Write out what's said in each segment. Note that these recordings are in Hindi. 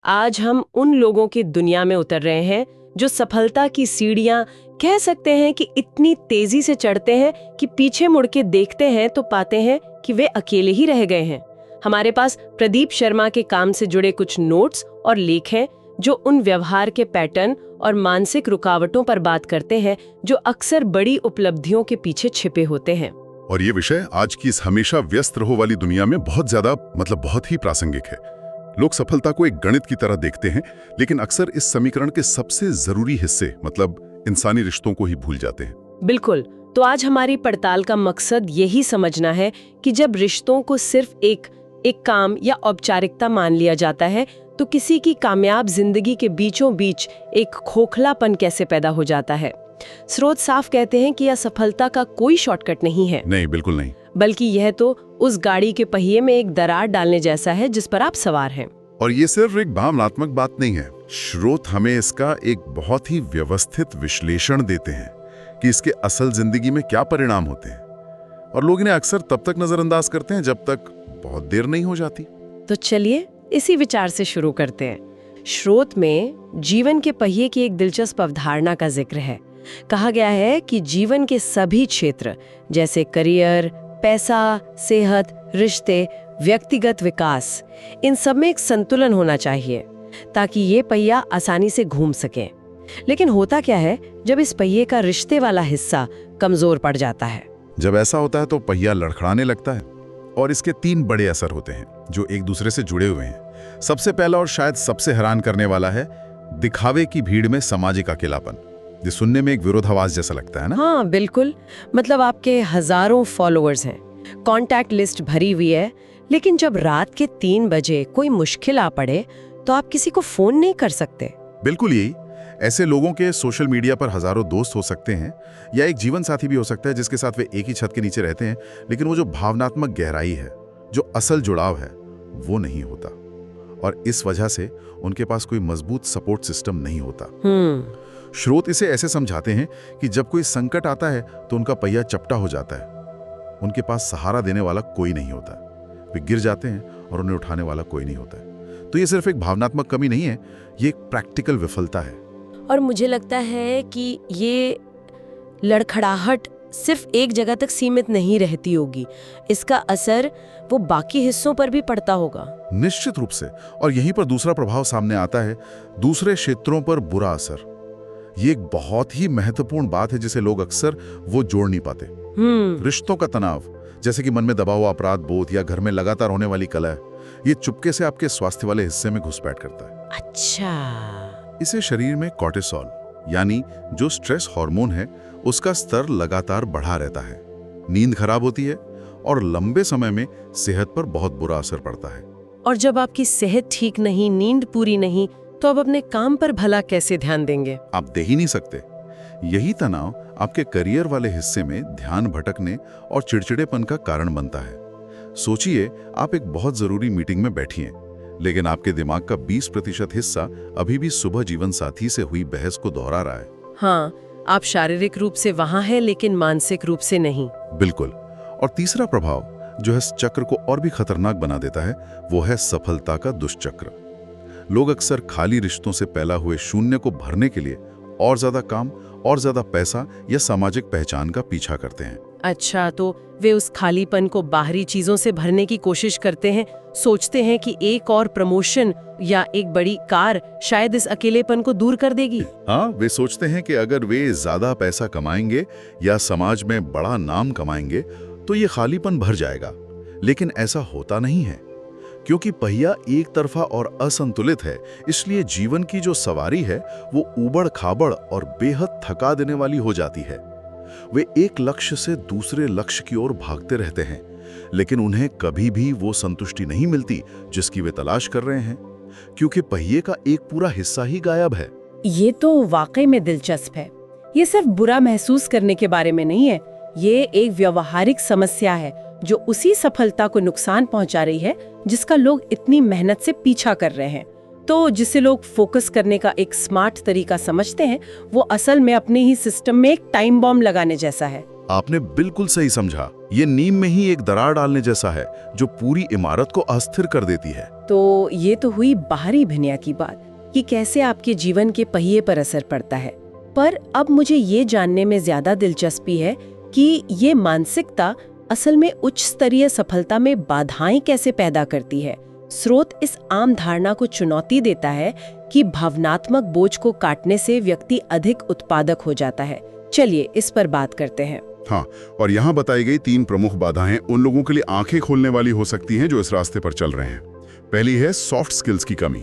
आज हम उन लोगों की दुनिया में उतर रहे हैं जो सफलता की सीढ़ियां कह सकते हैं कि इतनी तेजी से चढ़ते हैं कि पीछे मुड़ के देखते हैं तो पाते हैं कि वे अकेले ही रह गए हैं। हमारे पास प्रदीप शर्मा के काम से जुड़े कुछ नोट्स और लेख हैं जो उन व्यवहार के पैटर्न और मानसिक रुकावटों पर बात करते हैं जो अक्सर बड़ी उपलब्धियों के पीछे छिपे होते हैं। और ये विषय आज की इस हमेशा व्यस्त रहो वाली दुनिया में बहुत ज्यादा बहुत ही प्रासंगिक है। लोग सफलता को एक गणित की तरह देखते हैं, लेकिन अक्सर इस समीकरण के सबसे जरूरी हिस्से इंसानी रिश्तों को ही भूल जाते हैं। बिल्कुल। तो आज हमारी पड़ताल का मकसद यही समझना है कि जब रिश्तों को सिर्फ एक काम या औपचारिकता मान लिया जाता है तो किसी की कामयाब जिंदगी के बीचों बीच एक खोखलापन कैसे पैदा हो जाता है। स्रोत साफ कहते हैं कि यह सफलता का कोई शॉर्टकट नहीं है। नहीं, बिल्कुल नहीं। बल्कि यह तो उस गाड़ी के पहिए में एक दरार डालने जैसा है जिस पर आप सवार हैं। और ये सिर्फ एक भावनात्मक बात नहीं है। स्रोत हमें इसका एक बहुत ही व्यवस्थित विश्लेषण देते हैं कि इसके असल जिंदगी में क्या परिणाम होते हैं, और लोग इन्हें अक्सर तब तक नजरअंदाज करते हैं जब तक बहुत देर नहीं हो जाती। तो चलिए इसी विचार से शुरू करते हैं। स्रोत में जीवन के पहिए की एक दिलचस्प अवधारणा का जिक्र है। कहा गया है कि जीवन के सभी क्षेत्र जैसे करियर, पैसा, सेहत, रिश्ते, व्यक्तिगत विकास, इन सब में एक संतुलन होना चाहिए ताकि ये पहिया आसानी से घूम सके। लेकिन होता क्या है जब इस पहिए का रिश्ते वाला हिस्सा कमजोर पड़ जाता है? जब ऐसा होता है तो पहिया लड़खड़ाने लगता है, और इसके 3 बड़े असर होते हैं जो एक दूसरे से जुड़े हुए हैं। सबसे पहला और शायद सबसे हैरान करने वाला है दिखावे की भीड़ में सामाजिक अकेलापन। ये सुनने में एक विरोधाभास जैसा लगता है ना? हाँ बिल्कुल। मतलब आपके हजारों फॉलोअर्स हैं, कॉन्टैक्ट लिस्ट भरी हुई है, लेकिन जब रात के 3 बजे कोई मुश्किल आ पड़े तो आप किसी को फोन नहीं कर सकते। बिल्कुल यही। ऐसे लोगों के सोशल मीडिया पर हजारों दोस्त हो सकते हैं, या एक जीवन साथी भी हो सकता है जिसके साथ वे एक ही छत के नीचे रहते हैं, लेकिन वो जो भावनात्मक गहराई है, जो असल जुड़ाव है, वो नहीं होता। और इस वजह से उनके पास कोई मजबूत सपोर्ट सिस्टम नहीं होता। स्रोत इसे ऐसे समझाते हैं कि जब कोई संकट आता है तो उनका पहिया चपटा हो जाता है। उनके पास सहारा देने वाला कोई नहीं होता। वे गिर जाते हैं और उन्हें उठाने वाला कोई नहीं होता है। तो ये सिर्फ एक भावनात्मक कमी नहीं है, ये एक प्रैक्टिकल विफलता है। और मुझे लगता है कि ये लड़खड़ाहट सिर्फ एक जगह तक सीमित नहीं रहती होगी, इसका असर वो बाकी हिस्सों पर भी पड़ता होगा। निश्चित रूप से। और यहीं पर दूसरा प्रभाव सामने आता है, दूसरे क्षेत्रों पर बुरा असर। ये एक बहुत ही महत्वपूर्ण बात है जिसे लोग अक्सर वो जोड़ नहीं पाते। रिश्तों का तनाव, जैसे कि मन में दबा हुआ अपराध बोध या घर में लगातार होने वाली कलह, ये चुपके से आपके स्वास्थ्य वाले हिस्से में घुसपैठ करता है। अच्छा। इसे शरीर में कॉर्टिसोल यानी जो स्ट्रेस हार्मोन है, उसका स्तर लगातार बढ़ा रहता है। नींद खराब होती है और लंबे समय में सेहत पर बहुत बुरा असर पड़ता है। और जब आपकी सेहत ठीक नहीं, नींद पूरी नहीं, तो आप अपने काम पर भला कैसे ध्यान देंगे? आप दे ही नहीं सकते। यही तनाव आपके करियर वाले हिस्से में ध्यान भटकने और चिड़चिड़ेपन का कारण बनता है। सोचिए, आप एक बहुत जरूरी मीटिंग में बैठी हैं, लेकिन आपके दिमाग का 20% हिस्सा अभी भी सुबह जीवन साथी से हुई बहस को दोहरा रहा है। हाँ, आप शारीरिक रूप से वहां हैं लेकिन मानसिक रूप से नहीं। बिल्कुल। और तीसरा प्रभाव जो है इस चक्र को और भी खतरनाक बना देता है, वो है सफलता का दुष्चक्र। लोग अक्सर खाली रिश्तों से पैदा हुए शून्य को भरने के लिए और ज्यादा काम, और ज्यादा पैसा या सामाजिक पहचान का पीछा करते हैं। अच्छा, तो वे उस खालीपन को बाहरी चीजों से भरने की कोशिश करते हैं। सोचते हैं कि एक और प्रमोशन या एक बड़ी कार शायद इस अकेलेपन को दूर कर देगी। हाँ, वे सोचते हैं कि अगर वे ज्यादा पैसा कमाएंगे या समाज में बड़ा नाम कमाएंगे तो ये खालीपन भर जाएगा। लेकिन ऐसा होता नहीं है, क्योंकि पहिया एक तरफा और असंतुलित है। इसलिए जीवन की जो सवारी है वो ऊबड़ खाबड़ और बेहद थका देने वाली हो जाती है। वे एक लक्ष्य से दूसरे लक्ष्य की ओर भागते रहते हैं, लेकिन उन्हें कभी भी वो संतुष्टि नहीं मिलती जिसकी वे तलाश कर रहे हैं, क्योंकि पहिए का एक पूरा हिस्सा ही गायब है। ये तो वाकई में दिलचस्प है। ये सिर्फ बुरा महसूस करने के बारे में नहीं है, ये एक व्यावहारिक समस्या है जो उसी सफलता को नुकसान पहुंचा रही है जिसका लोग इतनी मेहनत से पीछा कर रहे हैं। तो जिसे लोग फोकस करने का एक स्मार्ट तरीका समझते हैं, वो असल में अपने ही सिस्टम में एक टाइम बॉम्ब लगाने जैसा है। आपने बिल्कुल सही समझा। ये नींव में ही एक दरार डालने जैसा है जो पूरी इमारत को अस्थिर कर देती है। तो ये तो हुई बाहरी भिनिया की बात कि कैसे आपके जीवन के पहिए पर असर पड़ता है। पर अब मुझे ये जानने में ज्यादा दिलचस्पी है कि ये मानसिकता असल में उच्च स्तरीय सफलता में बाधाएं कैसे पैदा करती है। स्रोत इस आम धारणा को चुनौती देता है कि भावनात्मक बोझ को काटने से व्यक्ति अधिक उत्पादक हो जाता है। चलिए इस पर बात करते हैं। हाँ, और यहाँ बताई गई 3 प्रमुख बाधाएं उन लोगों के लिए आंखें खोलने वाली हो सकती हैं जो इस रास्ते पर चल रहे हैं। पहली है सॉफ्ट स्किल्स की कमी।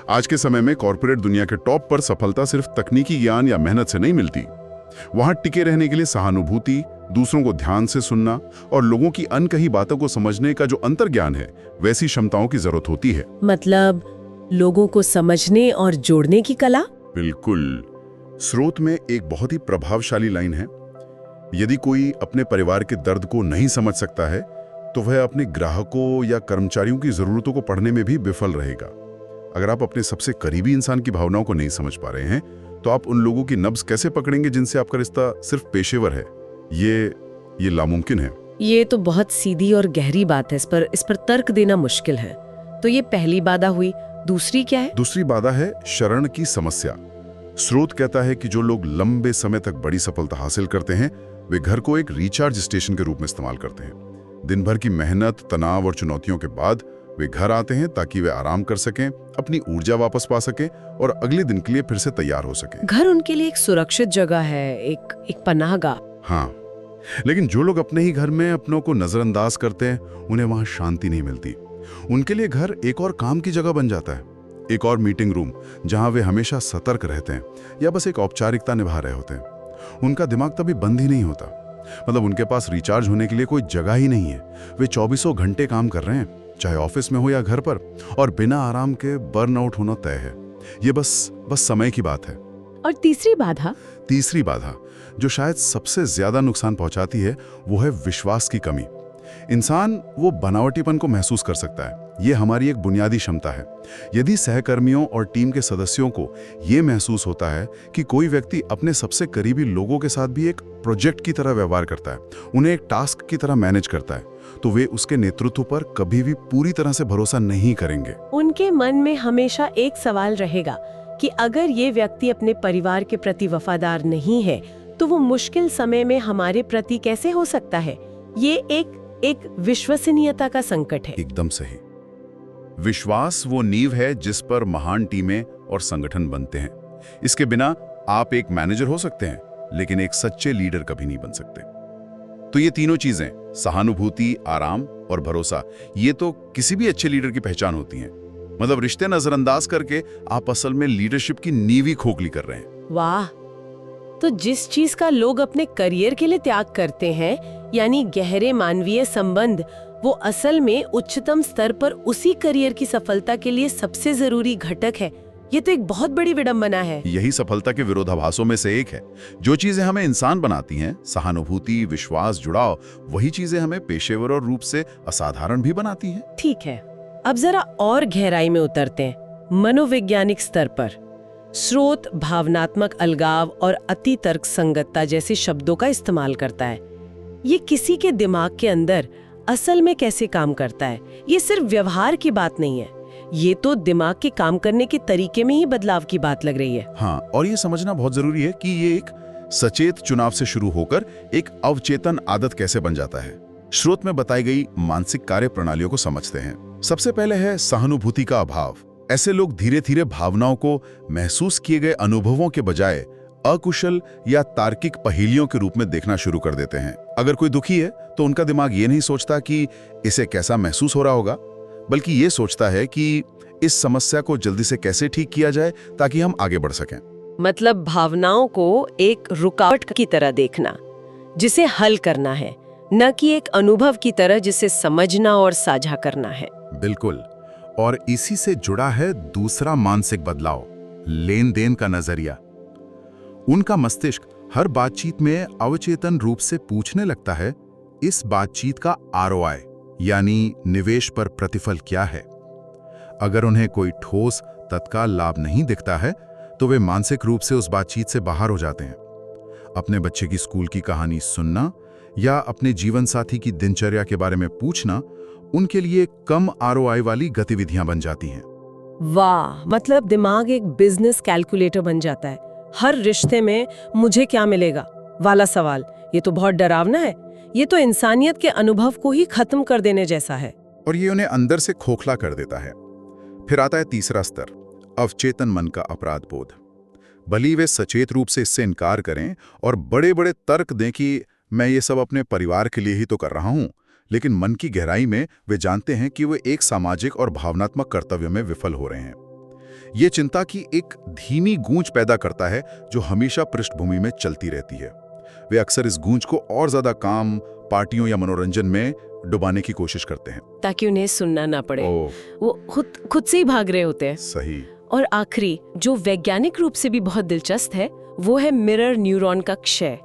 आज के समय में कॉर्पोरेट दुनिया के टॉप पर सफलता सिर्फ तकनीकी ज्ञान या मेहनत से नहीं मिलती। वहां टिके रहने के लिए सहानुभूति, दूसरों को ध्यान से सुनना और लोगों की अनकही बातों को समझने का जो अंतर्ज्ञान है, वैसी क्षमताओं की जरूरत होती है। मतलब लोगों को समझने और जोड़ने की कला। बिल्कुल। स्रोत में एक बहुत ही प्रभावशाली लाइन है, यदि कोई अपने परिवार के दर्द को नहीं समझ सकता है तो वह अपने ग्राहकों या कर्मचारियों की जरूरतों को पढ़ने में भी विफल रहेगा। अगर आप अपने सबसे करीबी इंसान की भावनाओं को नहीं समझ पा रहे हैं तो आप उन लोगों की नब्ज कैसे पकड़ेंगे जिनसे आपका रिश्ता सिर्फ पेशेवर है? ये नामुमकिन है। ये तो बहुत सीधी और गहरी बात है, इस पर तर्क देना मुश्किल है। तो ये पहली बाधा हुई। दूसरी क्या है? दूसरी बाधा है शरण की समस्या। स्रोत कहता है कि जो लोग लंबे समय तक बड़ी सफलता हासिल करते हैं वे घर को एक रिचार्ज स्टेशन के रूप में इस्तेमाल करते हैं। दिन भर की मेहनत, तनाव और चुनौतियों के बाद वे घर आते हैं ताकि वे आराम कर सकें, अपनी ऊर्जा वापस पा सकें और अगले दिन के लिए फिर से तैयार हो सकें। घर उनके लिए एक सुरक्षित जगह है, एक पनाहगाह। हाँ, लेकिन जो लोग अपने ही घर में अपनों को नजरअंदाज करते हैं उन्हें वहां शांति नहीं मिलती। उनके लिए घर एक और काम की जगह बन जाता है, एक और मीटिंग रूम जहां वे हमेशा सतर्क रहते हैं या बस एक औपचारिकता निभा रहे होते हैं। उनका दिमाग तभी बंद ही नहीं होता, मतलब उनके पास रिचार्ज होने के लिए कोई जगह ही नहीं है। वे 24 घंटे काम कर रहे हैं, चाहे ऑफिस में हो या घर पर, और बिना आराम के बर्नआउट होना तय है। ये बस समय की बात है। और तीसरी बाधा जो शायद सबसे ज्यादा नुकसान पहुंचाती है वो है विश्वास की कमी। इंसान वो बनावटीपन को महसूस कर सकता है, ये हमारी एक बुनियादी क्षमता है। यदि सहकर्मियों और टीम के सदस्यों को ये महसूस होता है कि कोई व्यक्ति अपने सबसे करीबी लोगों के साथ भी एक प्रोजेक्ट की तरह व्यवहार करता है, उन्हें एक टास्क की तरह मैनेज करता है, तो वे उसके नेतृत्व पर कभी भी पूरी तरह से भरोसा नहीं करेंगे। उनके मन में हमेशा एक सवाल रहेगा कि अगर ये व्यक्ति अपने परिवार के प्रति वफादार नहीं है तो वो मुश्किल समय में हमारे प्रति कैसे हो सकता है। ये एक विश्वसनीयता का संकट है। एकदम सही। विश्वास वो नींव है जिस पर महान टीमें और संगठन बनते हैं। इसके बिना आप एक मैनेजर हो सकते हैं लेकिन एक सच्चे लीडर कभी नहीं बन सकते। तो ये तीनों चीजें, सहानुभूति, आराम और भरोसा, ये तो किसी भी अच्छे लीडर की पहचान होती हैं। मतलब रिश्ते नजरअंदाज करके आप असल में लीडरशिप की नींव ही खोखली कर रहे हैं। वाह! तो जिस चीज का लोग अपने करियर के लिए त्याग करते हैं, यानी गहरे मानवीय संबंध, वो असल में उच्चतम स्तर पर उसी करियर की सफलता के लिए सबसे जरूरी घटक है। ये तो एक बहुत बड़ी विडंबना है। यही सफलता के विरोधाभासों में से एक है। जो चीजें हमें इंसान बनाती हैं, सहानुभूति, विश्वास, जुड़ाव, वही चीजें हमें पेशेवर और रूप से असाधारण भी बनाती हैं। ठीक है, अब जरा और गहराई में उतरते हैं, मनोवैज्ञानिक स्तर पर। स्रोत भावनात्मक अलगाव और अति तर्क संगतता जैसे शब्दों का इस्तेमाल करता है। ये किसी के दिमाग के अंदर असल में कैसे काम करता है? ये सिर्फ व्यवहार की बात नहीं है, ये तो दिमाग के काम करने के तरीके में ही बदलाव की बात लग रही है। हाँ, और ये समझना बहुत जरूरी है कि ये एक सचेत चुनाव से शुरू होकर एक अवचेतन आदत कैसे बन जाता है। स्रोत में बताई गई मानसिक कार्य प्रणालियों को समझते हैं। सबसे पहले है सहानुभूति का अभाव। ऐसे लोग धीरे धीरे भावनाओं को महसूस किए गए अनुभवों के बजाय अकुशल या तार्किक पहेलियों के रूप में देखना शुरू कर देते हैं। अगर कोई दुखी है तो उनका दिमाग ये नहीं सोचता कि इसे कैसा महसूस हो रहा होगा, बल्कि ये सोचता है कि इस समस्या को जल्दी से कैसे ठीक किया जाए ताकि हम आगे बढ़ सकें। मतलब भावनाओं को एक रुकावट की तरह देखना जिसे हल करना है, न कि एक अनुभव की तरह जिसे समझना और साझा करना है। बिल्कुल। और इसी से जुड़ा है दूसरा मानसिक बदलाव, लेन देन का नजरिया। उनका मस्तिष्क हर बातचीत में अवचेतन रूप से पूछने लगता है, इस बातचीत का ROI यानी निवेश पर प्रतिफल क्या है। अगर उन्हें कोई ठोस तत्काल लाभ नहीं दिखता है तो वे मानसिक रूप से उस बातचीत से बाहर हो जाते हैं। अपने बच्चे की स्कूल की कहानी सुनना या अपने जीवन साथी की दिनचर्या के बारे में पूछना उनके लिए कम आरओआई वाली गतिविधियां बन जाती हैं। वाह, मतलब दिमाग एक बिजनेस कैलकुलेटर बन जाता है। हर रिश्ते में मुझे क्या मिलेगा वाला सवाल, ये तो बहुत डरावना है। ये तो इंसानियत के अनुभव को ही खत्म कर देने जैसा है। और ये उन्हें अंदर से खोखला कर देता है। फिर आता है तीसरा स्तर, अवचेतन मन का अपराध बोध। भली वे सचेत रूप से इससे इनकार करें और बड़े बड़े तर्क दें कि मैं ये सब अपने परिवार के लिए ही तो कर रहा हूं, लेकिन मन की गहराई में वे जानते हैं कि वे एक सामाजिक और भावनात्मक कर्तव्य में विफल हो रहे हैं। ये चिंता की एक धीमी गूंज पैदा करता है जो हमेशा पृष्ठभूमि में चलती रहती है। वे अक्सर इस गूंज को और ज्यादा काम, पार्टियों या मनोरंजन में डुबाने की कोशिश करते हैं ताकि उन्हें सुनना ना पड़े। वो खुद से ही भाग रहे होते हैं। सही। और आखिरी, जो वैज्ञानिक रूप से भी बहुत दिलचस्प है, वो है मिरर न्यूरॉन का क्षय।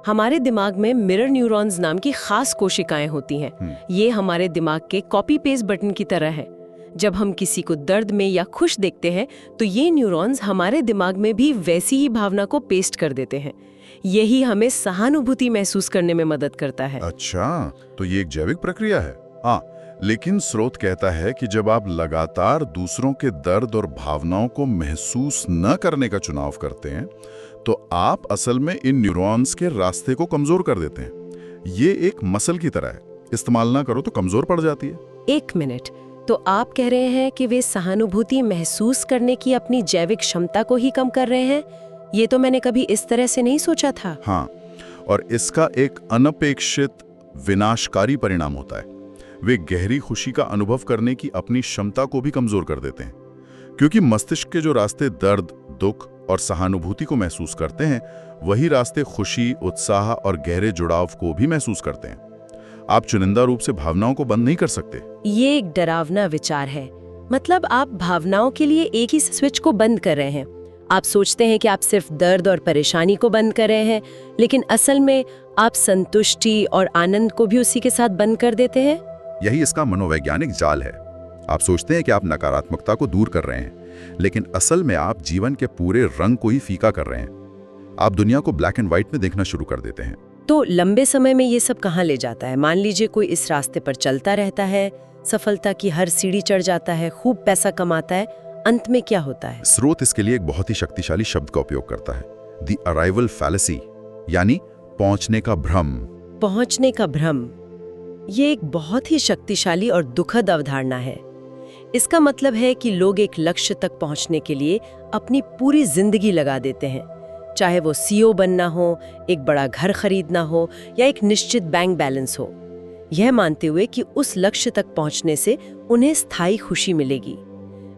हमारे दिमाग में मिरर न्यूरॉन्स नाम की खास कोशिकाएं होती हैं। ये हमारे दिमाग के कॉपी पेस्ट बटन की तरह है। जब हम किसी को दर्द में या खुश देखते हैं तो ये न्यूरॉन्स हमारे दिमाग में भी वैसी ही भावना को पेस्ट कर देते हैं। यही हमें सहानुभूति महसूस करने में मदद करता है। अच्छा, तो ये एक जैविक प्रक्रिया है। हाँ, लेकिन स्रोत कहता है कि जब आप लगातार दूसरों के दर्द और भावनाओं को महसूस न करने का चुनाव करते हैं तो आप असल में इन न्यूरॉन्स के रास्ते को कमजोर कर देते हैं। ये एक मसल की तरह है, इस्तेमाल ना करो तो कमजोर पड़ जाती है। एक मिनट, तो आप कह रहे हैं कि वे सहानुभूति महसूस करने की अपनी जैविक क्षमता को ही कम कर रहे हैं? ये तो मैंने कभी इस तरह से नहीं सोचा था। हाँ, और इसका एक अनपेक्षित विनाशकारी परिणाम होता है। वे गहरी खुशी का अनुभव करने की अपनी क्षमता को भी कमजोर कर देते हैं, क्योंकि मस्तिष्क के जो रास्ते दर्द, दुख और सहानुभूति को महसूस करते हैं, वही रास्ते खुशी, उत्साह और गहरे जुड़ाव को भी महसूस करते हैं। आप चुनिंदा रूप से भावनाओं को बंद नहीं कर सकते। ये एक डरावना विचार है। मतलब आप भावनाओं के लिए एक ही स्विच को बंद कर रहे हैं। आप सोचते हैं कि आप सिर्फ दर्द और परेशानी को बंद कर रहे हैं, लेकिन असल में आप संतुष्टि और आनंद को भी उसी के साथ बंद कर देते हैं। यही इसका मनोवैज्ञानिक जाल है। आप सोचते हैं कि आप नकारात्मकता को दूर कर रहे हैं, लेकिन असल में आप जीवन के पूरे रंग को ही फीका कर रहे हैं। आप दुनिया को ब्लैक एंड व्हाइट में देखना शुरू कर देते हैं। तो लंबे समय में ये सब कहाँ ले जाता है? मान लीजिए कोई इस रास्ते पर चलता रहता है, सफलता की हर सीढ़ी चढ़ जाता है, खूब पैसा कमाता है, अंत में क्या होता है? स्रोत इसके लिए एक बहुत ही शक्तिशाली शब्द का उपयोग करता है, द अराइवल फैलेसी, यानी पहुंचने का भ्रम। पहुंचने का भ्रम, ये एक बहुत ही शक्तिशाली और दुखद अवधारणा है। इसका मतलब है कि लोग एक लक्ष्य तक पहुंचने के लिए अपनी पूरी जिंदगी लगा देते हैं, चाहे वो सीईओ बनना हो, एक बड़ा घर खरीदना हो या एक निश्चित बैंक बैलेंस हो, यह मानते हुए कि उस लक्ष्य तक पहुंचने से उन्हें स्थायी खुशी मिलेगी।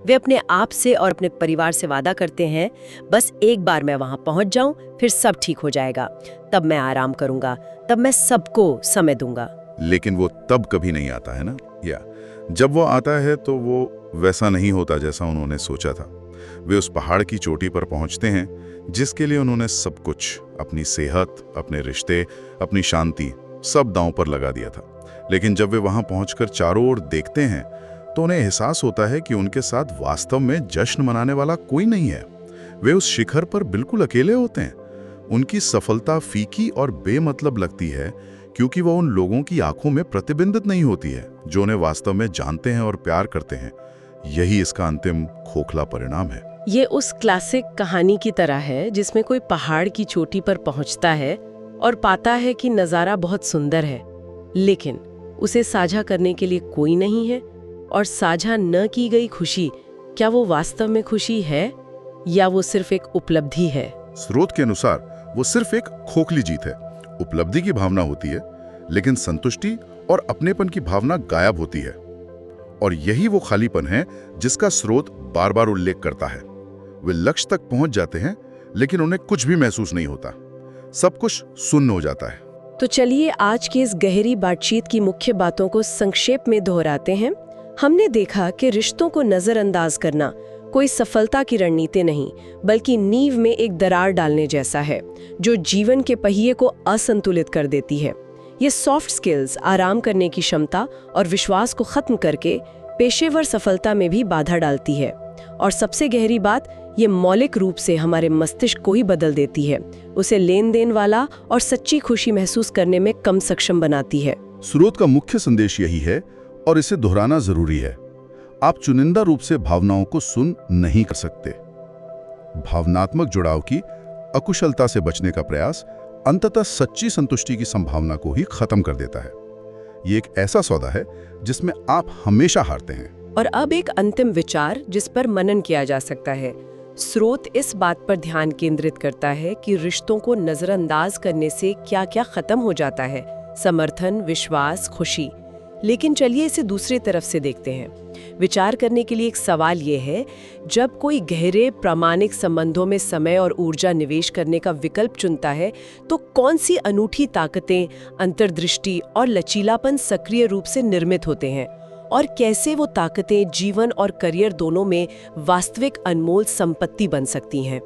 वे अपने आप से और अपने परिवार से वादा करते हैं, बस एक बार मैं वहां पहुंच जाऊं, फिर सब ठीक हो जाएगा, तब मैं आराम करूंगा, तब मैं सबको समय दूंगा। लेकिन वो तब कभी नहीं आता है ना, या जब वो आता है तो वो वैसा नहीं होता जैसा उन्होंने सोचा था। वे उस पहाड़ की चोटी पर पहुंचते हैं जिसके लिए उन्होंने सब कुछ, अपनी सेहत, अपने रिश्ते, अपनी शांति, सब दांव पर लगा दिया था। लेकिन जब वे वहां पहुंचकर चारों ओर देखते हैं तो उन्हें एहसास होता है कि उनके साथ वास्तव में जश्न मनाने वाला कोई नहीं है। वे उस शिखर पर बिल्कुल अकेले होते हैं। उनकी सफलता फीकी और बेमतलब लगती है क्योंकि वो उन लोगों की आंखों में प्रतिबिंबित नहीं होती है जो उन्हें वास्तव में जानते हैं और प्यार करते हैं। यही इसका अंतिम खोखला परिणाम है। ये उस क्लासिक कहानी की तरह है जिसमें कोई पहाड़ की चोटी पर पहुंचता है और पाता है कि नज़ारा बहुत सुंदर है, लेकिन उसे साझा करने के लिए कोई नहीं है। और साझा न की गई खुशी, क्या वो वास्तव में खुशी है या वो सिर्फ एक उपलब्धि है? स्रोत के अनुसार वो सिर्फ एक खोखली जीत है। उपलब्धि की भावना होती है, लेकिन संतुष्टि और अपनेपन की भावना गायब होती है। और यही वो खालीपन है जिसका स्रोत बार बार उल्लेख करता है। वे लक्ष्य तक पहुंच जाते हैं, लेकिन उन्हें कुछ भी महसूस नहीं होता। सब कुछ शून्य हो जाता है। तो चलिए आज की इस गहरी बातचीत की मुख्य बातों को संक्षेप में दोहराते हैं। हमने देखा कि रिश्तों को नजरअंदाज करना कोई सफलता की रणनीति नहीं, बल्कि नींव में एक दरार डालने जैसा है जो जीवन के पहिए को असंतुलित कर देती है। ये सॉफ्ट स्किल्स, आराम करने की क्षमता और विश्वास को खत्म करके पेशेवर सफलता में भी बाधा डालती है। और सबसे गहरी बात, ये मौलिक रूप से हमारे मस्तिष्क को ही बदल देती है, उसे लेन देन वाला और सच्ची खुशी महसूस करने में कम सक्षम बनाती है। स्रोत का मुख्य संदेश यही है और इसे दोहराना जरूरी है। आप चुनिंदा रूप से भावनाओं को सुन नहीं कर सकते। भावनात्मक जुड़ाव की अकुशलता से बचने का प्रयास अंततः सच्ची संतुष्टि की संभावना को ही खत्म कर देता है। ये एक ऐसा सौदा है जिसमें आप हमेशा हारते हैं। और अब एक अंतिम विचार जिस पर मनन किया जा सकता है। स्रोत इस बात पर ध्यान केंद्रित करता है कि रिश्तों को नजरअंदाज करने से क्या क्या खत्म हो जाता है, समर्थन, विश्वास, खुशी। लेकिन चलिए इसे दूसरी तरफ से देखते हैं। विचार करने के लिए एक सवाल ये है, जब कोई गहरे प्रामाणिक संबंधों में समय और ऊर्जा निवेश करने का विकल्प चुनता है, तो कौन सी अनूठी ताकतें, अंतर्दृष्टि और लचीलापन सक्रिय रूप से निर्मित होते हैं, और कैसे वो ताकतें जीवन और करियर दोनों में वास्तविक अनमोल संपत्ति बन सकती हैं।